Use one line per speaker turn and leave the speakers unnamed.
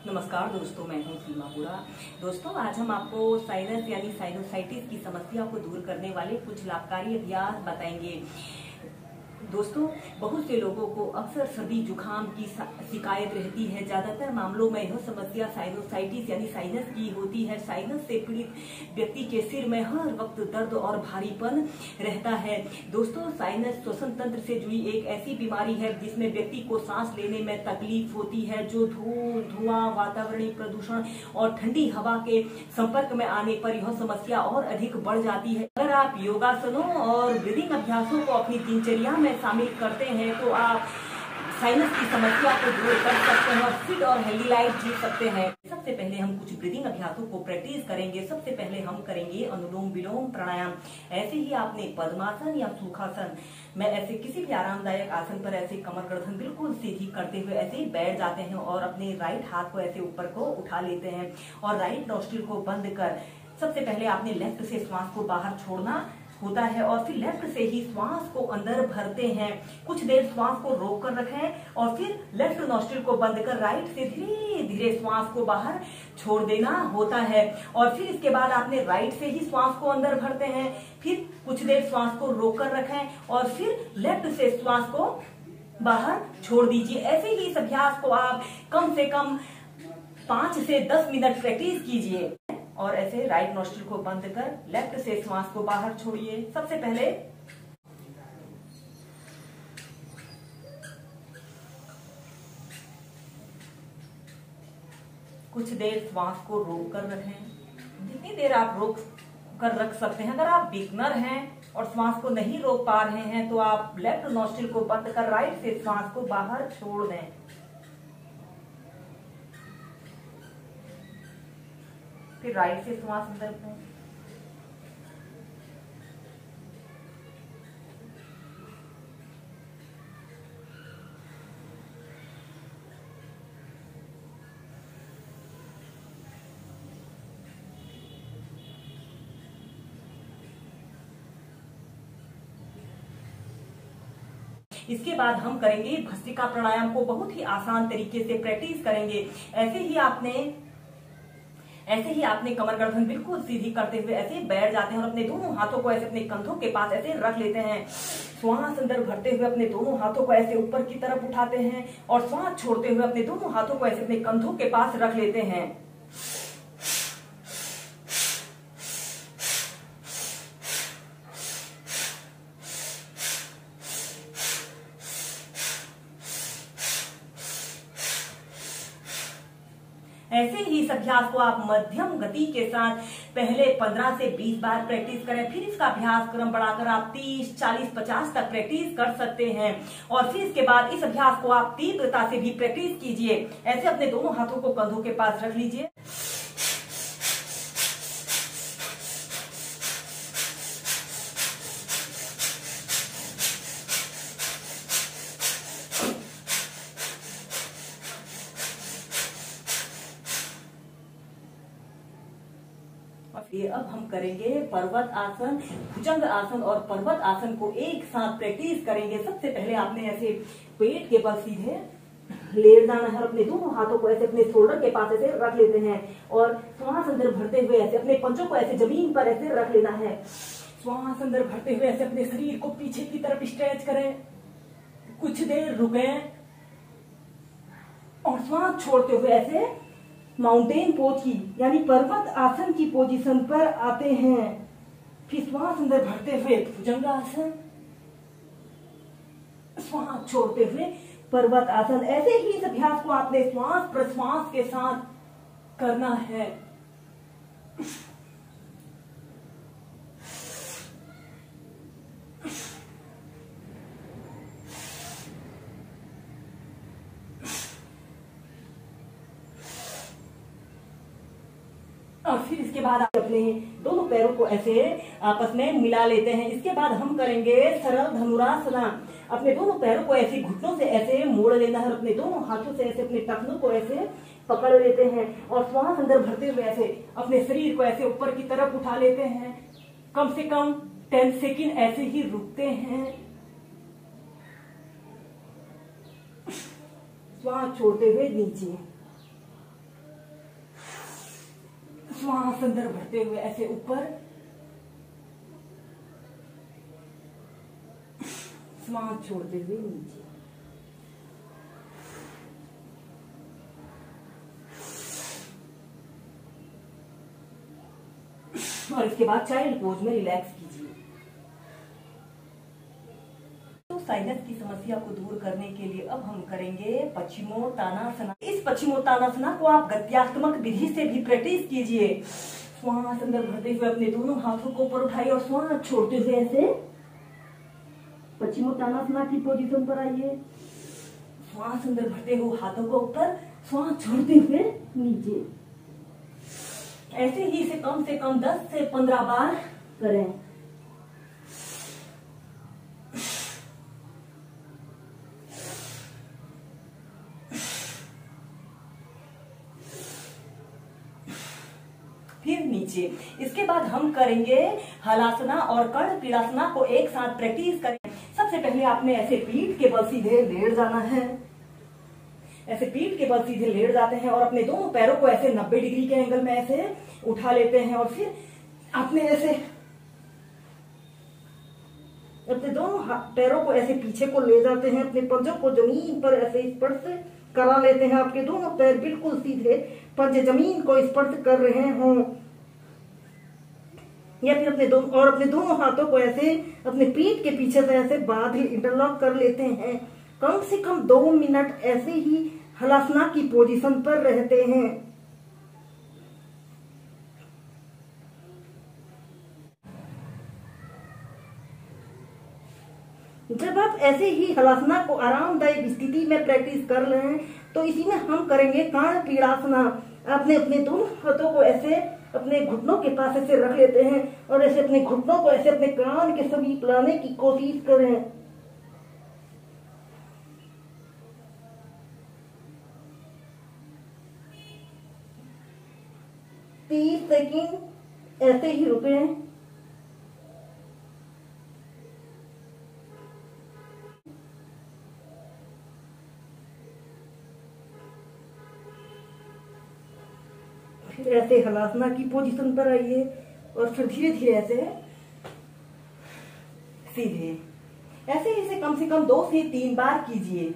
नमस्कार दोस्तों, मैं हूं सीमापुरा। दोस्तों, आज हम आपको साइनस यानी साइनोसाइटिस की समस्या को दूर करने वाले कुछ लाभकारी अभ्यास बताएंगे। दोस्तों, बहुत से लोगों को अक्सर सर्दी जुकाम की शिकायत रहती है। ज्यादातर मामलों में यह समस्या साइनोसाइटिस यानी साइनस की होती है। साइनस से पीड़ित व्यक्ति के सिर में हर वक्त दर्द और भारीपन रहता है। दोस्तों, साइनस श्वसन तंत्र से जुड़ी एक ऐसी बीमारी है जिसमें व्यक्ति को सांस लेने में तकलीफ होती है, जो धुआं, वातावरणीय प्रदूषण और ठंडी हवा के संपर्क में आने पर यह समस्या और अधिक बढ़ जाती है। अगर आप योगासनों और ब्रीदिंग अभ्यासों को अपनी दिनचर्या में शामिल करते हैं तो आप साइनस की समस्या को दूर कर सकते हैं और फिट और हेल्दी लाइफ जी सकते हैं। सबसे पहले हम कुछ ब्रीदिंग अभ्यासों को प्रैक्टिस करेंगे। सबसे पहले हम करेंगे अनुलोम विलोम प्राणायाम। ऐसे ही आपने पद्मासन या सुखासन में ऐसे किसी भी आरामदायक आसन पर ऐसे कमर गर्दन बिल्कुल सीधी करते हुए ऐसे ही बैठ जाते हैं और अपने राइट हाथ को ऐसे ऊपर को उठा लेते हैं और राइट नोस्ट्रिल को बंद कर सबसे पहले आपने लेफ्ट से श्वास को बाहर छोड़ना होता है और फिर लेफ्ट से ही श्वास को अंदर भरते हैं। कुछ देर श्वास को रोक कर रखें और फिर लेफ्ट नोस्ट्रिल को बंद कर राइट से धीरे धीरे श्वास को बाहर छोड़ देना होता है और फिर इसके बाद आपने राइट से ही श्वास को अंदर भरते हैं। फिर कुछ देर श्वास को रोक कर रखें और फिर लेफ्ट से श्वास को बाहर छोड़ दीजिए। ऐसे ही इस अभ्यास को आप कम से कम 5 से 10 मिनट प्रैक्टिस कीजिए और ऐसे राइट नोस्ट्रिल को बंद कर लेफ्ट से श्वास को बाहर छोड़िए। सबसे पहले कुछ देर श्वास को रोक कर रखें, जितनी देर आप रोक कर रख सकते हैं। अगर आप बिगनर हैं और श्वास को नहीं रोक पा रहे हैं तो आप लेफ्ट नोस्ट्रिल को बंद कर राइट से श्वास को बाहर छोड़ दें। फिर राइट से श्वास अंदर लें। इसके बाद हम करेंगे भस्त्रिका प्राणायाम को बहुत ही आसान तरीके से प्रैक्टिस करेंगे। ऐसे ही आपने कमर गर्दन बिल्कुल सीधी करते हुए ऐसे बैठ जाते हैं और अपने दोनों हाथों को ऐसे अपने कंधों के पास ऐसे रख लेते हैं। श्वास अंदर भरते हुए अपने दोनों हाथों को ऐसे ऊपर की तरफ उठाते हैं और श्वास छोड़ते हुए अपने दोनों हाथों को ऐसे अपने कंधों के पास रख लेते हैं। ऐसे ही इस अभ्यास को आप मध्यम गति के साथ पहले 15 से 20 बार प्रैक्टिस करें। फिर इसका अभ्यास क्रम बढ़ाकर आप 30, 40, 50 तक प्रैक्टिस कर सकते हैं और फिर इसके बाद इस अभ्यास को आप तीव्रता से भी प्रैक्टिस कीजिए। ऐसे अपने दोनों हाथों को कंधों के पास रख लीजिए। अब हम करेंगे पर्वत आसन, भुजंग आसन और पर्वत आसन को एक साथ प्रैक्टिस करेंगे। सबसे पहले आपने ऐसे पेट के बल सीधे लेट जाना है और अपने दोनों हाथों को ऐसे अपने शोल्डर के पास ऐसे रख लेते हैं और श्वास अंदर भरते हुए ऐसे अपने पंजों को ऐसे जमीन पर ऐसे रख लेना है। श्वास अंदर भरते हुए ऐसे अपने शरीर को पीछे की तरफ स्ट्रेच करें, कुछ देर रुकें और श्वास छोड़ते हुए ऐसे माउंटेन पोज की यानी पर्वत आसन की पोजीशन पर आते हैं। फिर श्वास अंदर भरते हुए भुजंगासन, श्वास छोड़ते हुए पर्वत आसन। ऐसे ही इस अभ्यास को आपने श्वास प्रश्वास के साथ करना है। और फिर इसके बाद आप अपने दोनों पैरों को ऐसे आपस में मिला लेते हैं। इसके बाद हम करेंगे सरल धनुरासना। अपने दोनों पैरों को ऐसे घुटनों से ऐसे मोड़ लेना है और अपने दोनों हाथों से ऐसे अपने टखनों को ऐसे पकड़ लेते हैं और श्वास अंदर भरते हुए ऐसे अपने शरीर को ऐसे ऊपर की तरफ उठा लेते हैं। कम से कम 10 सेकंड ऐसे ही रुकते हैं। श्वास छोड़ते हुए नीचे। श्वास अंदर भरते हुए ऐसे ऊपर, श्वास छोड़ते हुए नीचे। और इसके बाद चाइल्ड पोज में रिलैक्स कीजिए। तो साइनस की समस्या को दूर करने के लिए अब हम करेंगे पश्चिमोत्तानासना। इस पश्चिमोत्तानासना को आप गत्यात्मक विधि से भी प्रैक्टिस कीजिए। श्वास अंदर भरते हुए अपने दोनों हाथों को ऊपर उठाइए और श्वास छोड़ते हुए ऐसे पश्चिमोत्तानासना की पोजीशन पर आइए। श्वास अंदर भरते हुए हाथों को ऊपर, श्वास छोड़ते हुए नीचे। ऐसे ही से कम 10 से 15 बार करें। फिर नीचे। इसके बाद हम करेंगे हलासना और कर्ण पीड़ासना को एक साथ प्रैक्टिस करें। सबसे पहले आपने ऐसे पीठ के बल सीधे लेट जाना है। ऐसे पीठ के बल सीधे लेट जाते हैं और अपने दोनों पैरों को ऐसे 90 डिग्री के एंगल में ऐसे उठा लेते हैं और फिर आपने ऐसे अपने दोनों पैरों को ऐसे पीछे को ले जाते हैं। अपने पंजों को जमीन पर ऐसे स्पर्श करा लेते हैं। आपके दोनों पैर बिल्कुल सीधे पंजे जमीन को स्पर्श कर रहे हों, या फिर अपने दोनों हाथों को ऐसे अपने पीठ के पीछे से ऐसे बांध इंटरलॉक कर लेते हैं। कम से कम 2 मिनट ऐसे ही हलासना की पोजीशन पर रहते हैं। जब आप ऐसे ही हलासना को आरामदायक स्थिति में प्रैक्टिस कर रहे हैं तो इसी में हम करेंगे कर्ण पीड़ासना। आपने अपने दोनों हाथों को ऐसे अपने घुटनों के पास ऐसे रख लेते हैं और ऐसे अपने घुटनों को ऐसे अपने कान के समीप लाने की कोशिश करें। 30 सेकंड ऐसे ही रुके। फिर ऐसे हलासना की पोजीशन पर आइए और फिर धीरे धीरे ऐसे सीधे। ऐसे इसे कम से कम 2 से 3 बार कीजिए।